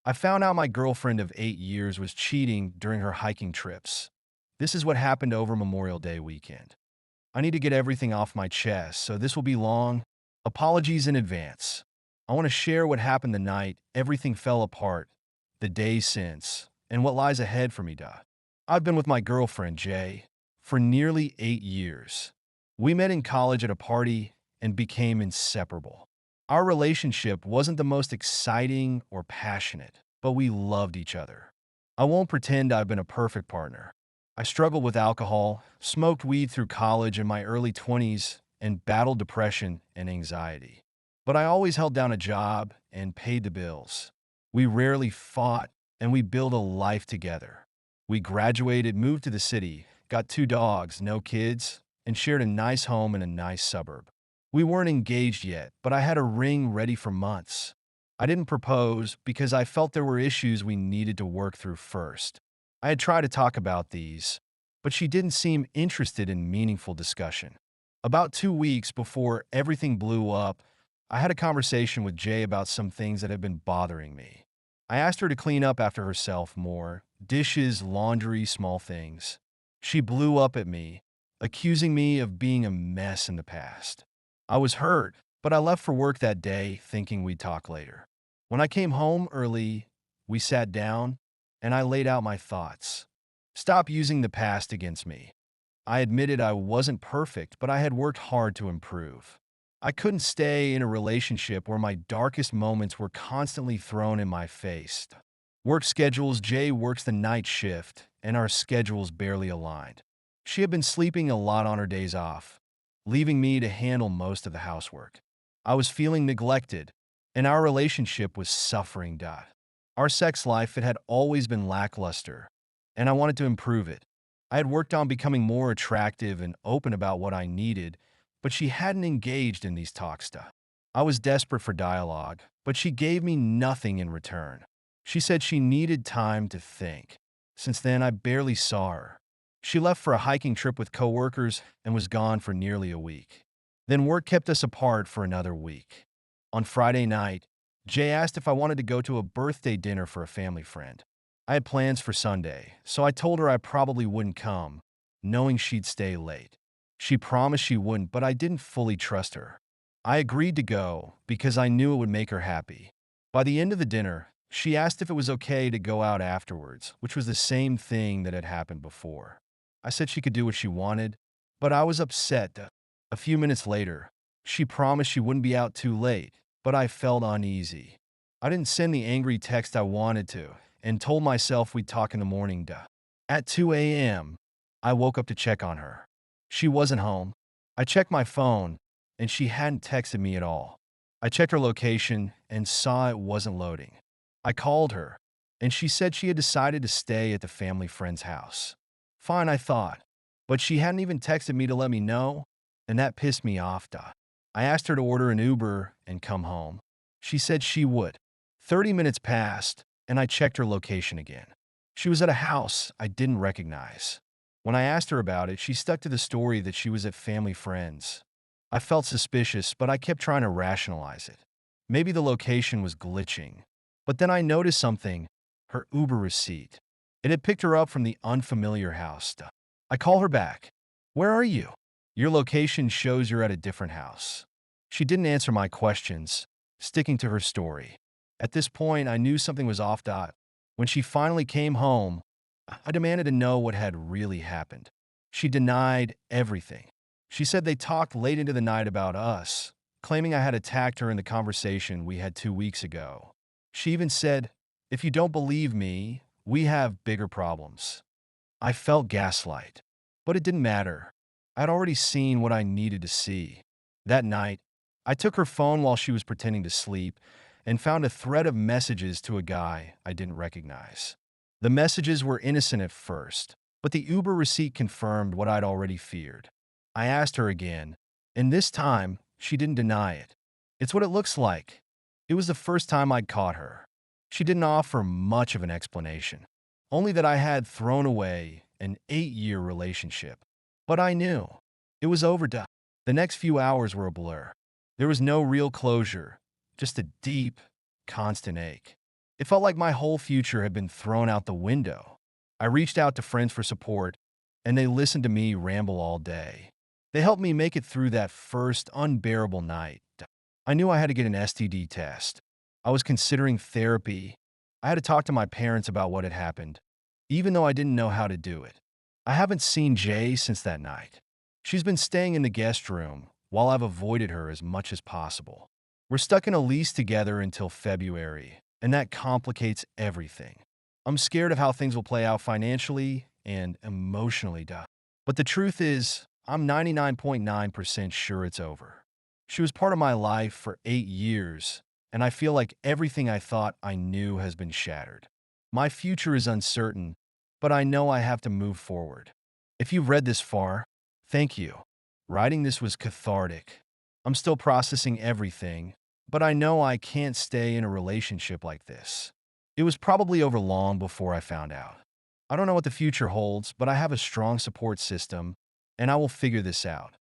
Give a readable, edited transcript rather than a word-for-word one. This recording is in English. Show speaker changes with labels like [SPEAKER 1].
[SPEAKER 1] I found out my girlfriend of 8 years was cheating during her hiking trips. This is what happened over Memorial Day weekend. I need to get everything off my chest, so this will be long. Apologies in advance. I want to share what happened the night everything fell apart, the days since, and what lies ahead for me, duh. I've been with my girlfriend, Jay, for nearly 8 years. We met in college at a party and became inseparable. Our relationship wasn't the most exciting or passionate, but we loved each other. I won't pretend I've been a perfect partner. I struggled with alcohol, smoked weed through college in my early 20s, and battled depression and anxiety. But I always held down a job and paid the bills. We rarely fought, and we built a life together. We graduated, moved to the city, got 2 dogs, no kids, and shared a nice home in a nice suburb. We weren't engaged yet, but I had a ring ready for months. I didn't propose because I felt there were issues we needed to work through first. I had tried to talk about these, but she didn't seem interested in meaningful discussion. About 2 weeks before everything blew up, I had a conversation with Jay about some things that had been bothering me. I asked her to clean up after herself more, dishes, laundry, small things. She blew up at me, accusing me of being a mess in the past. I was hurt, but I left for work that day thinking we'd talk later. When I came home early, we sat down, and I laid out my thoughts. Stop using the past against me. I admitted I wasn't perfect, but I had worked hard to improve. I couldn't stay in a relationship where my darkest moments were constantly thrown in my face. Work schedules, Jay works the night shift, and our schedules barely aligned. She had been sleeping a lot on her days off, leaving me to handle most of the housework. I was feeling neglected, and our relationship was suffering. Our sex life, it had always been lackluster, and I wanted to improve it. I had worked on becoming more attractive and open about what I needed, but she hadn't engaged in these talks. I was desperate for dialogue, but she gave me nothing in return. She said she needed time to think. Since then, I barely saw her. She left for a hiking trip with coworkers and was gone for nearly a week. Then work kept us apart for another week. On Friday night, Jay asked if I wanted to go to a birthday dinner for a family friend. I had plans for Sunday, so I told her I probably wouldn't come, knowing she'd stay late. She promised she wouldn't, but I didn't fully trust her. I agreed to go because I knew it would make her happy. By the end of the dinner, she asked if it was okay to go out afterwards, which was the same thing that had happened before. I said she could do what she wanted, but I was upset. A few minutes later, she promised she wouldn't be out too late, but I felt uneasy. I didn't send the angry text I wanted to and told myself we'd talk in the morning. At 2 a.m., I woke up to check on her. She wasn't home. I checked my phone, and she hadn't texted me at all. I checked her location and saw it wasn't loading. I called her, and she said she had decided to stay at the family friend's house. Fine, I thought, but she hadn't even texted me to let me know, and that pissed me off. I asked her to order an Uber and come home. She said she would. 30 minutes passed, and I checked her location again. She was at a house I didn't recognize. When I asked her about it, she stuck to the story that she was at family friends. I felt suspicious, but I kept trying to rationalize it. Maybe the location was glitching. But then I noticed something, her Uber receipt. It had picked her up from the unfamiliar house. I call her back. Where are you? Your location shows you're at a different house. She didn't answer my questions, sticking to her story. At this point, I knew something was off. When she finally came home, I demanded to know what had really happened. She denied everything. She said they talked late into the night about us, claiming I had attacked her in the conversation we had 2 weeks ago. She even said, "If you don't believe me, we have bigger problems." I felt gaslight, but it didn't matter. I'd already seen what I needed to see. That night, I took her phone while she was pretending to sleep and found a thread of messages to a guy I didn't recognize. The messages were innocent at first, but the Uber receipt confirmed what I'd already feared. I asked her again, and this time, she didn't deny it. "It's what it looks like." It was the first time I'd caught her. She didn't offer much of an explanation, only that I had thrown away an 8-year relationship. But I knew. It was over. The next few hours were a blur. There was no real closure, just a deep, constant ache. It felt like my whole future had been thrown out the window. I reached out to friends for support, and they listened to me ramble all day. They helped me make it through that first unbearable night. I knew I had to get an STD test. I was considering therapy. I had to talk to my parents about what had happened, even though I didn't know how to do it. I haven't seen Jay since that night. She's been staying in the guest room while I've avoided her as much as possible. We're stuck in a lease together until February, and that complicates everything. I'm scared of how things will play out financially and emotionally, duh. But the truth is, I'm 99.9% sure it's over. She was part of my life for 8 years, and I feel like everything I thought I knew has been shattered. My future is uncertain, but I know I have to move forward. If you've read this far, thank you. Writing this was cathartic. I'm still processing everything, but I know I can't stay in a relationship like this. It was probably over long before I found out. I don't know what the future holds, but I have a strong support system, and I will figure this out.